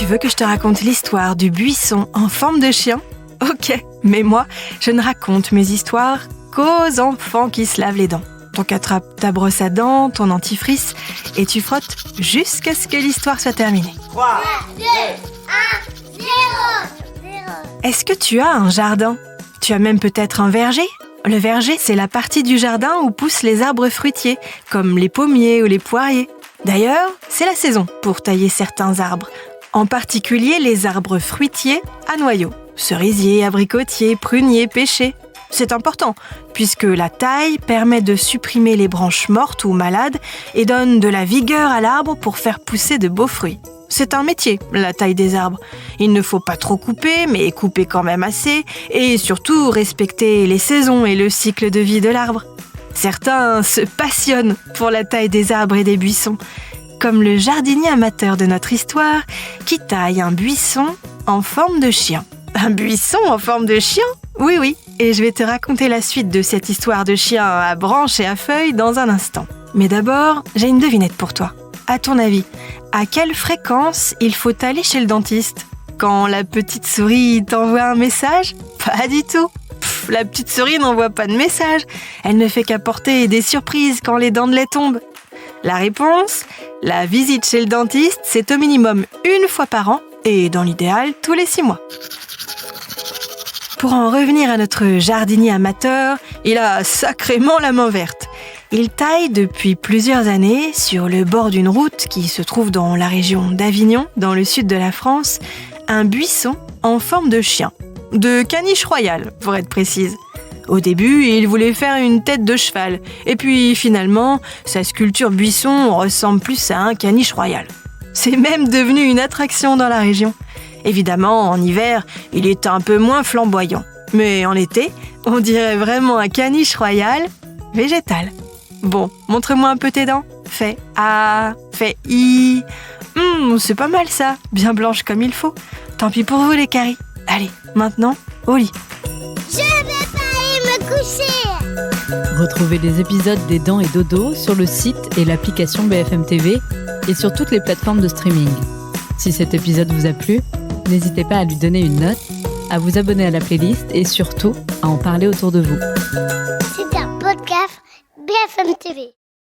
Tu veux que je te raconte l'histoire du buisson en forme de chien ? Ok, mais moi, je ne raconte mes histoires qu'aux enfants qui se lavent les dents. Donc attrape ta brosse à dents, ton dentifrice, et tu frottes jusqu'à ce que l'histoire soit terminée. 3, 2, 1, 0. Est-ce que tu as un jardin ? Tu as même peut-être un verger ? Le verger, c'est la partie du jardin où poussent les arbres fruitiers, comme les pommiers ou les poiriers. D'ailleurs, c'est la saison pour tailler certains arbres, en particulier les arbres fruitiers à noyaux, cerisiers, abricotiers, pruniers, pêchers. C'est important, puisque la taille permet de supprimer les branches mortes ou malades et donne de la vigueur à l'arbre pour faire pousser de beaux fruits. C'est un métier, la taille des arbres. Il ne faut pas trop couper, mais couper quand même assez, et surtout respecter les saisons et le cycle de vie de l'arbre. Certains se passionnent pour la taille des arbres et des buissons, comme le jardinier amateur de notre histoire qui taille un buisson en forme de chien. Un buisson en forme de chien ? Oui, et je vais te raconter la suite de cette histoire de chien à branches et à feuilles dans un instant. Mais d'abord, j'ai une devinette pour toi. À ton avis, à quelle fréquence il faut aller chez le dentiste ? Quand la petite souris t'envoie un message ? Pas du tout. La petite souris n'envoie pas de message. Elle ne fait qu'apporter des surprises quand les dents de lait tombent. La réponse ? La visite chez le dentiste, c'est au minimum une fois par an et dans l'idéal, tous les 6 mois. Pour en revenir à notre jardinier amateur, il a sacrément la main verte. Il taille depuis plusieurs années, sur le bord d'une route qui se trouve dans la région d'Avignon, dans le sud de la France, un buisson en forme de chien. De caniche royale, pour être précise. Au début, il voulait faire une tête de cheval. Et puis, finalement, sa sculpture buisson ressemble plus à un caniche royal. C'est même devenu une attraction dans la région. Évidemment, en hiver, il est un peu moins flamboyant. Mais en été, on dirait vraiment un caniche royal végétal. Bon, montre-moi un peu tes dents. Fais A, fais I. C'est pas mal ça, bien blanche comme il faut. Tant pis pour vous les caries. Allez, maintenant, au lit. Je vais pas aller me coucher. Retrouvez les épisodes des Dents et Dodo sur le site et l'application BFM TV et sur toutes les plateformes de streaming. Si cet épisode vous a plu, n'hésitez pas à lui donner une note, à vous abonner à la playlist et surtout à en parler autour de vous. C'est un podcast BFM TV.